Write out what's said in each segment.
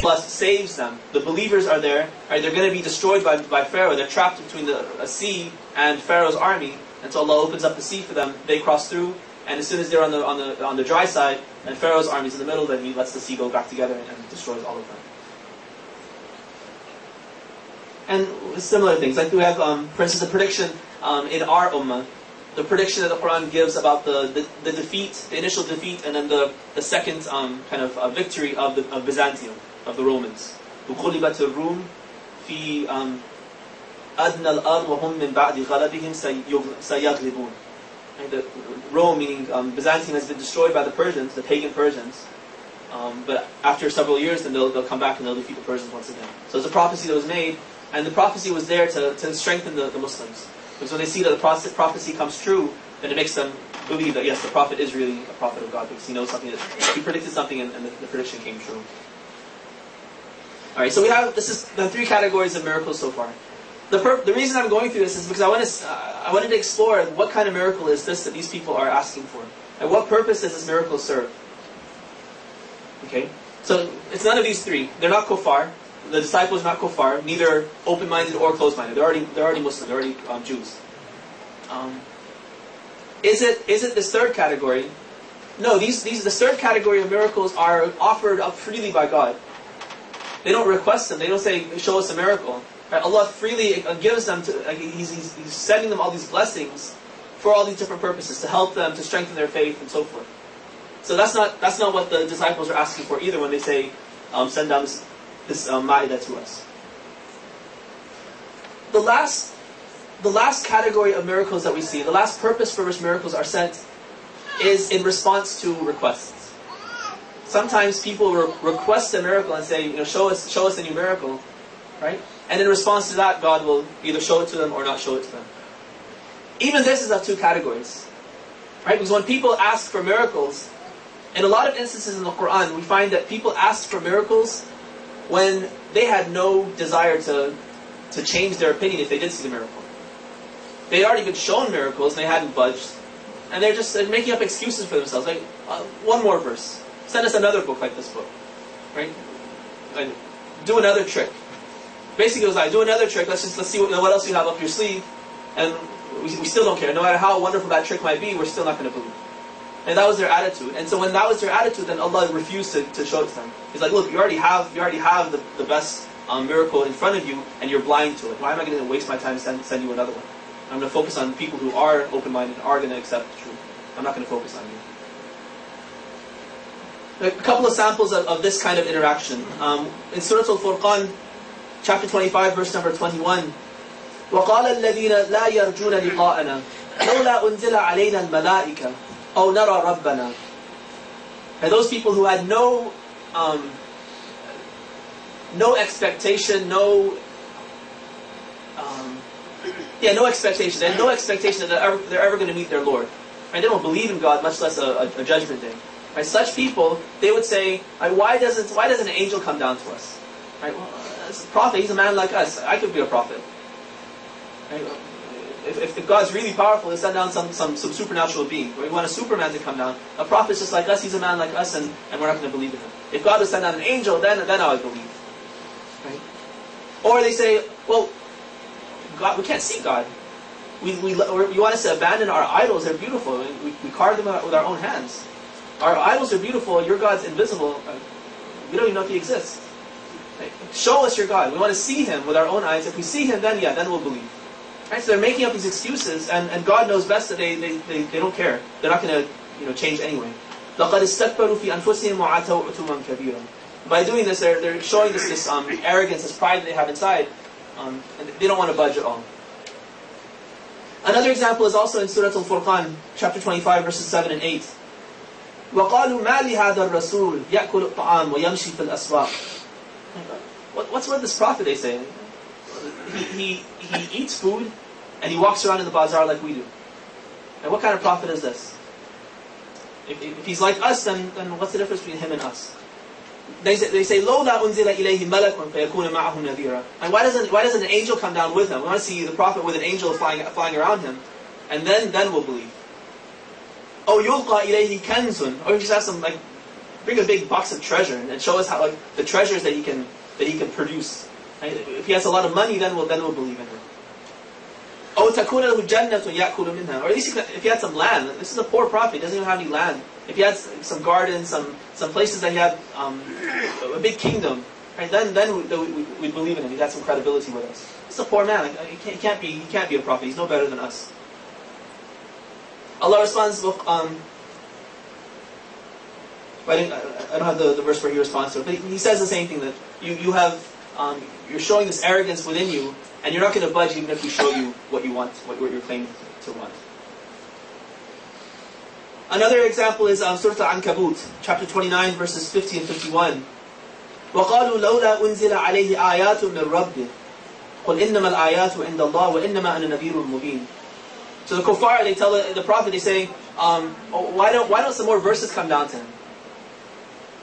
plus saves them. The believers are there. Right? They're going to be destroyed by Pharaoh. They're trapped between a sea and Pharaoh's army. And so Allah opens up the sea for them. They cross through. And as soon as they're on the dry side, and Pharaoh's army is in the middle, then He lets the sea go back together and destroys all of them. And similar things, like we have, for instance, the prediction in our ummah, the prediction that the Quran gives about the defeat, the initial defeat, and then the second kind of victory of Byzantium, of the Romans. وَغُلِبَتِ الرُّومِ فِي أَدْنَى الْأَرْضِ وَهُمْ مِنْ بَعْدِ غَلَبِهِمْ سَيَغْلِبُونَ. The Rome, meaning Byzantium, has been destroyed by the Persians, the pagan Persians. But after several years, then they'll come back and they'll defeat the Persians once again. So it's a prophecy that was made, and the prophecy was there to strengthen the Muslims. Because when they see that the prophecy comes true, then it makes them believe that yes, the Prophet is really a prophet of God, because he knows something, that he predicted something and the prediction came true. Alright, so we have, this is the 3 categories of miracles so far. The reason I'm going through this is because I wanted to explore what kind of miracle is this that these people are asking for. And what purpose does this miracle serve? Okay, so it's none of these 3. They're not kuffar. The disciples are not kuffar, neither open-minded or closed-minded. They're already Muslim. They're already Jews. Is it this third category? No, this third category of miracles are offered up freely by God. They don't request them. They don't say, "Show us a miracle." Right? Allah freely gives them to. He's sending them all these blessings for all these different purposes, to help them, to strengthen their faith, and so forth. So that's not what the disciples are asking for either when they say, "Send down this ma'idah to us." The last category of miracles that we see, the last purpose for which miracles are sent, is in response to requests. Sometimes people request a miracle and say, show us a new miracle, right? And in response to that, God will either show it to them or not show it to them. Even this is of 2 categories, right? Because when people ask for miracles, in a lot of instances in the Quran, we find that people asked for miracles when they had no desire to change their opinion if they did see the miracle. They'd already been shown miracles and they hadn't budged. And they're making up excuses for themselves. Like, one more verse. Send us another book like this book. Right? Like, do another trick. Basically it was like, do another trick, let's see what else you have up your sleeve. And we still don't care. No matter how wonderful that trick might be, we're still not going to believe. And that was their attitude. And so when that was their attitude, then Allah refused to show it to them. He's like, look, you already have the best miracle in front of you, and you're blind to it. Why am I going to waste my time and send you another one? I'm going to focus on people who are open-minded, are going to accept the truth. I'm not going to focus on you. A couple of samples of this kind of interaction. In Surah Al-Furqan, chapter 25, verse number 21. وَقَالَ الَّذِينَ لَا يَرْجُونَ لِقَاءَنَا لَوْلَا أُنزِلَ عَلَيْنَا الْمَلَائِكَةُ أَوْ نَرَى رَبَّنَا. And those people who had no expectation, no expectation. They had no expectation that they're ever going to meet their Lord. Right? They don't believe in God, much less a judgment day. Right? Such people, they would say, why doesn't an angel come down to us? Right? Well, it's a prophet. He's a man like us. I could be a prophet. Right? If God's really powerful, He'll send down some supernatural being. We want a Superman to come down. A prophet's just like us. He's a man like us, and we're not going to believe in him. If God will send down an angel, then I would believe. Right? Or they say, well, God, we can't see God. You want us to abandon our idols? They're beautiful. We carve them with our own hands. Our idols are beautiful. Your God's invisible. We don't even know if He exists. Right? Show us your God. We want to see Him with our own eyes. If we see Him, then we'll believe. Right? So they're making up these excuses, and God knows best that they don't care. They're not going to change anyway. لَقَدْ اسْتَكْبَرُوا فِي أَنفُسِهِمْ وَعَتَوْا عُتُوًّا كَبِيرًا. By doing this, they're showing this arrogance, this pride that they have inside, and they don't want to budge at all. Another example is also in Surah Al-Furqan, chapter 25, verses 7 and 8. وَقَالُوا مَا لِهَذَا الرَّسُولِ يَأْكُلُ الطَّعَامَ وَيَمْشِي فِي الْأَسْوَاقِ. What's with this prophet, they say? He eats food, and he walks around in the bazaar like we do. And what kind of prophet is this? If he's like us, then what's the difference between him and us? They say, لَوْلَا أُنزِلَ إِلَيْهِ مَلَكٌ فَيَكُونَ مَعَهُ نَذِيرًا. And why doesn't an angel come down with him? We want to see the prophet with an angel flying around him, and then we'll believe. أَوْ يُلْقَى إِلَيْهِ كَنْزٌ. Or he just has some bring a big box of treasure and show us how, like, the treasures that he can produce. Right? If he has a lot of money, then we'll believe in him. Or at least if he had some land. This is a poor prophet. He doesn't even have any land. If he had some gardens, some places that he had a big kingdom, right? Then we'd believe in him. He'd have some credibility with us. He's a poor man. Like, he can't be a prophet. He's no better than us. Allah responds. I don't have the verse where he responds to it, but he says the same thing, that you're showing this arrogance within you, and you're not going to budge even if we show you what you want, what you're claiming to want. Another example is Surah Al-Ankabut, chapter 29, verses 50 and 51. وَقَالُوا لَوْلَا أُنزِلَ عَلَيْهِ آيَاتٌ مِّن رَبِّهِ قُلْ إِنَّمَا الْآيَاتُ عِنْدَ اللَّهِ وَإِنَّمَا أَنَا نَذِيرٌ مُبِينٌ. So the kuffar, they tell the prophet, they say, why don't some more verses come down to him?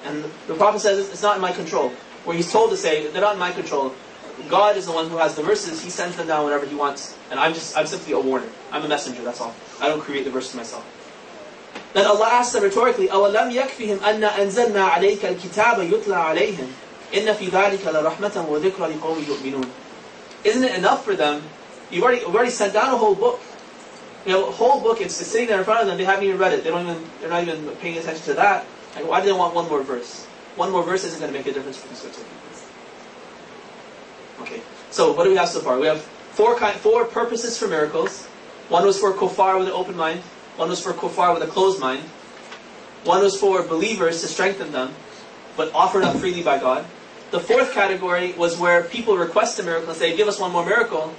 And the prophet says, it's not in my control. Where he's told to say, they're not in my control. God is the one who has the verses. He sends them down whenever He wants. And I'm simply a warner. I'm a messenger, that's all. I don't create the verses myself. Then Allah asks them rhetorically, أَوَلَمْ يَكْفِهِمْ أَنَّا أَنزَلْنَا عَلَيْكَ الْكِتَابَ يُتْلَى عَلَيْهِمْ إِنَّ فِي ذَلِكَ لَرَحْمَةً وَذِكْرَى لِقَوْمٍ يُؤْمِنُونَ. Isn't it enough for them? We've already sent down a whole book. You know, a whole book, it's sitting there in front of them, they haven't even read it. They're not even paying attention to that. Like, why do they want one more verse? One more verse isn't going to make a difference for these sorts of people. Okay, so what do we have so far? We have four purposes for miracles. One was for kuffar with an open mind. One was for kuffar with a closed mind. One was for believers to strengthen them, but offered up freely by God. The fourth category was where people request a miracle and say, give us one more miracle.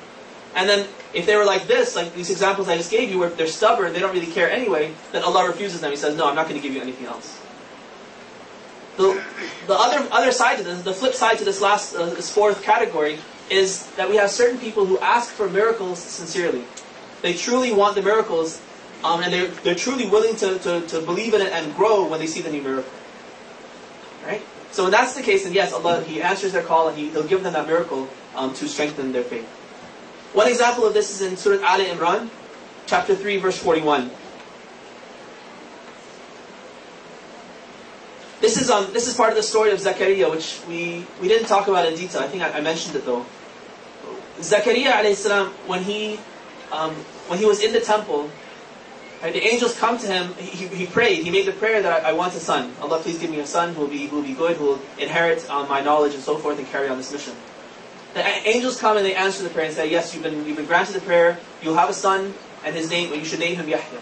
And then if they were like this, like these examples I just gave you, where they're stubborn, they don't really care anyway, then Allah refuses them. He says, no, I'm not going to give you anything else. The other side to this, the flip side to this this fourth category, is that we have certain people who ask for miracles sincerely. They truly want the miracles, and they're truly willing to believe in it and grow when they see the new miracle. Right? So when that's the case, then yes, Allah, He answers their call and He'll give them that miracle to strengthen their faith. One example of this is in Surah Al Imran, chapter 3, verse 41. This is part of the story of Zakaria, which we didn't talk about in detail. I think I mentioned it though. Zakaria alayhi salam, when he was in the temple, right, the angels come to him. He prayed. He made the prayer that I want a son. Allah, please give me a son who will be good, who will inherit my knowledge and so forth, and carry on this mission. The angels come and they answer the prayer and say, yes, you've been granted the prayer. You'll have a son, and you should name him Yahya.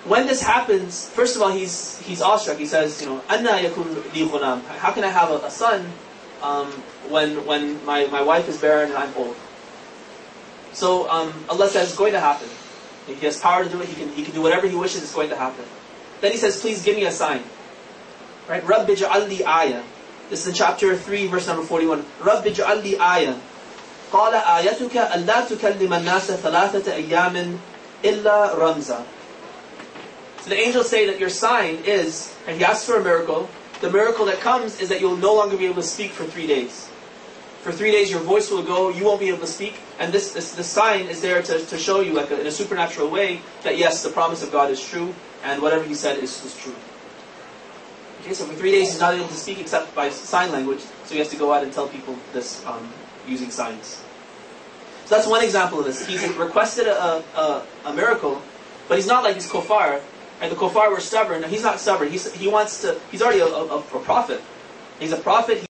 When this happens, first of all, he's awestruck. He says, "Anna yakun li ghulam." How can I have a son when my wife is barren and I'm old? So Allah says it's going to happen. He has power to do it. He can do whatever He wishes. It's going to happen. Then He says, "Please give me a sign." Right? Rabbi ja'al li ayah. This is in chapter 3, verse number 41. Rabbi ja'al li ayah. قال آيتك ألا تكلم الناس ثلاثة أيام إلا رمزا. So the angels say that your sign is, and he asks for a miracle. The miracle that comes is that you'll no longer be able to speak for 3 days. For 3 days your voice will go, you won't be able to speak. And this sign is there to show you, like in a supernatural way, that yes, the promise of God is true, and whatever He said is true. Okay, so for 3 days he's not able to speak except by sign language, so he has to go out and tell people this using signs. So that's one example of this. He's requested a miracle, but he's not like his kuffar. And the kuffar were stubborn. No, he's not stubborn. He's already a prophet. He's a prophet.